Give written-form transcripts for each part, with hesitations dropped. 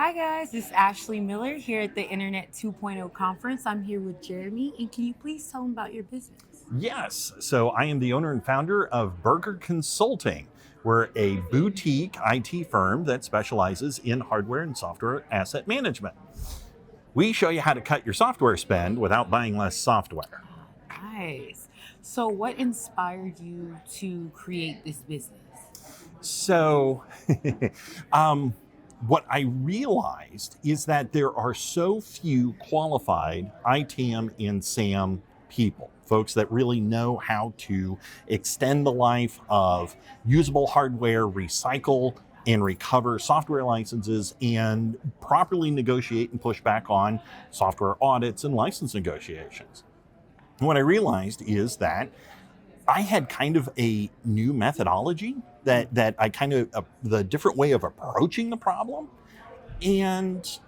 Hi guys, this is Ashley Miller here at the Internet 2.0 conference. I'm here with Jeremy, and can you please tell them about your business? Yes. So I am the owner and founder of Boerger Consulting. We're a boutique IT firm that specializes in hardware and software asset management. We show you how to cut your software spend without buying less software. Nice. So, what inspired you to create this business? So, what I realized is that there are so few qualified ITAM and SAM people, folks that really know how to extend the life of usable hardware, recycle and recover software licenses, and properly negotiate and push back on software audits and license negotiations. And what I realized is that I had kind of a new methodology that I kind of the different way of approaching the problem, and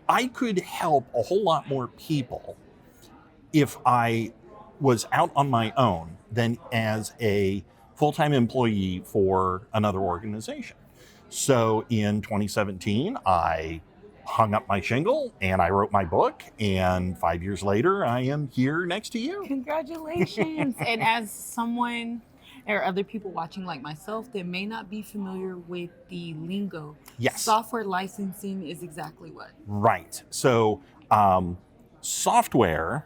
I could help a whole lot more people if I was out on my own than as a full-time employee for another organization. So in 2017, I hung up my shingle and I wrote my book, and 5 years later, I am here next to you. Congratulations. And as someone or other people watching like myself that may not be familiar with the lingo, Yes. software licensing is exactly what? Right. So software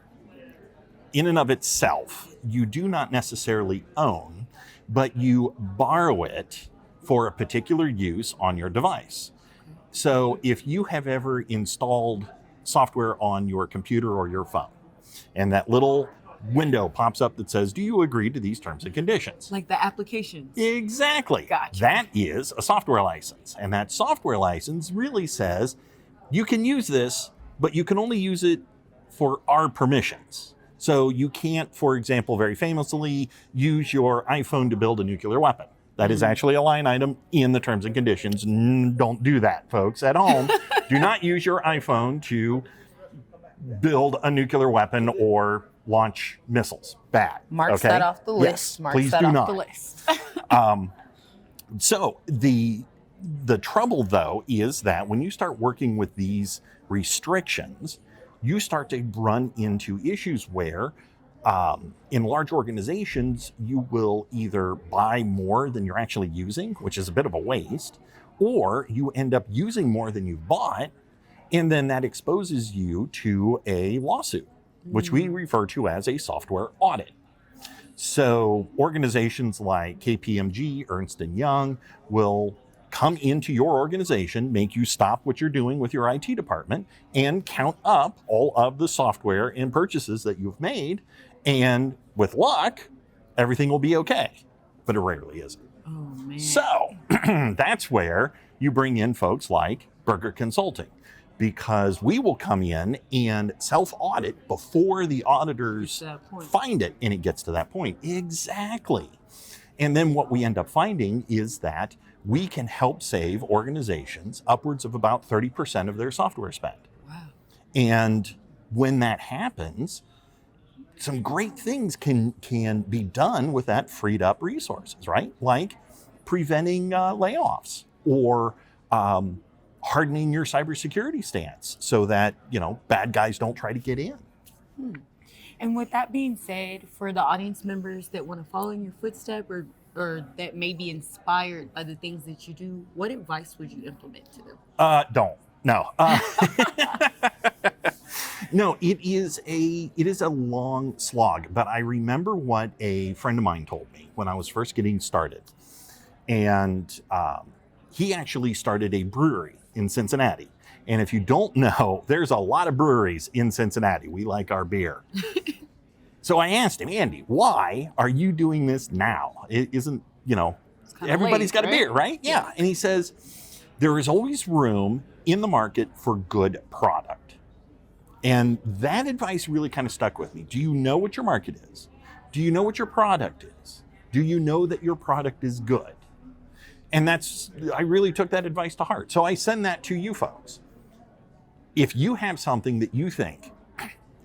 in and of itself, you do not necessarily own, but you borrow it for a particular use on your device. So if you have ever installed software on your computer or your phone, and that little window pops up that says, "Do you agree to these terms and conditions?" Like the applications. Exactly. Gotcha. That is a software license. And that software license really says, you can use this, but you can only use it for our permissions. So you can't, for example, very famously, use your iPhone to build a nuclear weapon. That is actually a line item in the terms and conditions. Don't do that, folks, at home. Do not use your iPhone to build a nuclear weapon or launch missiles. Bad. Marks okay? that off the list. Yes, Marks please that do off not. the list. So the trouble, though, is that when you start working with these restrictions, you start to run into issues where in large organizations, you will either buy more than you're actually using, which is a bit of a waste, or you end up using more than you've bought, and then that exposes you to a lawsuit, which we refer to as a software audit. So organizations like KPMG, Ernst & Young will come into your organization, make you stop what you're doing with your IT department, and count up all of the software and purchases that you've made. And with luck, everything will be okay. But it rarely isn't. Oh, man. So that's where you bring in folks like Boerger Consulting, because we will come in and self-audit before the auditors find it, and it gets to that point. Exactly. And then what we end up finding is that we can help save organizations upwards of about 30% of their software spend. Wow. And when that happens, some great things can be done with that freed up resources, right? Like preventing layoffs or hardening your cybersecurity stance so that, bad guys don't try to get in. And with that being said, for the audience members that want to follow in your footsteps or that may be inspired by the things that you do, what advice would you implement to them? Don't. No. No, it is a long slog, but I remember what a friend of mine told me when I was first getting started. And he actually started a brewery in Cincinnati. And if you don't know, there's a lot of breweries in Cincinnati. We like our beer. So I asked him, Andy, why are you doing this now? It isn't, everybody's got a beer, right? Yeah. And he says, there is always room in the market for good product. And that advice really kind of stuck with me. Do you know what your market is? Do you know what your product is? Do you know that your product is good? And I really took that advice to heart. So I send that to you folks. If you have something that you think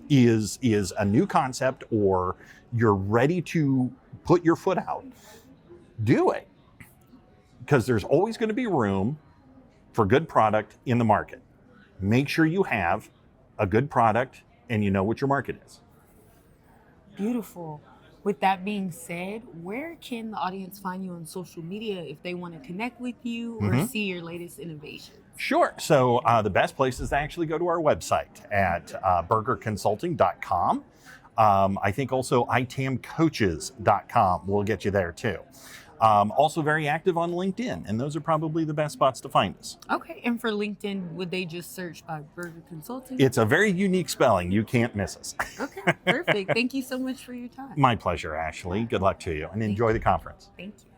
is a new concept, or you're ready to put your foot out, do it. Because there's always going to be room for good product in the market. Make sure you have a good product and you know what your market is. Beautiful. With that being said, where can the audience find you on social media if they want to connect with you or see your latest innovations? Sure. So the best place is to actually go to our website at boergerconsulting.com. I think also itamcoaches.com will get you there too. Also very active on LinkedIn, and those are probably the best spots to find us. Okay. And for LinkedIn, would they just search by Boerger Consulting? It's a very unique spelling. You can't miss us. Okay. Perfect. Thank you so much for your time. My pleasure, Ashley. Good luck to you, and enjoy the conference. Thank you.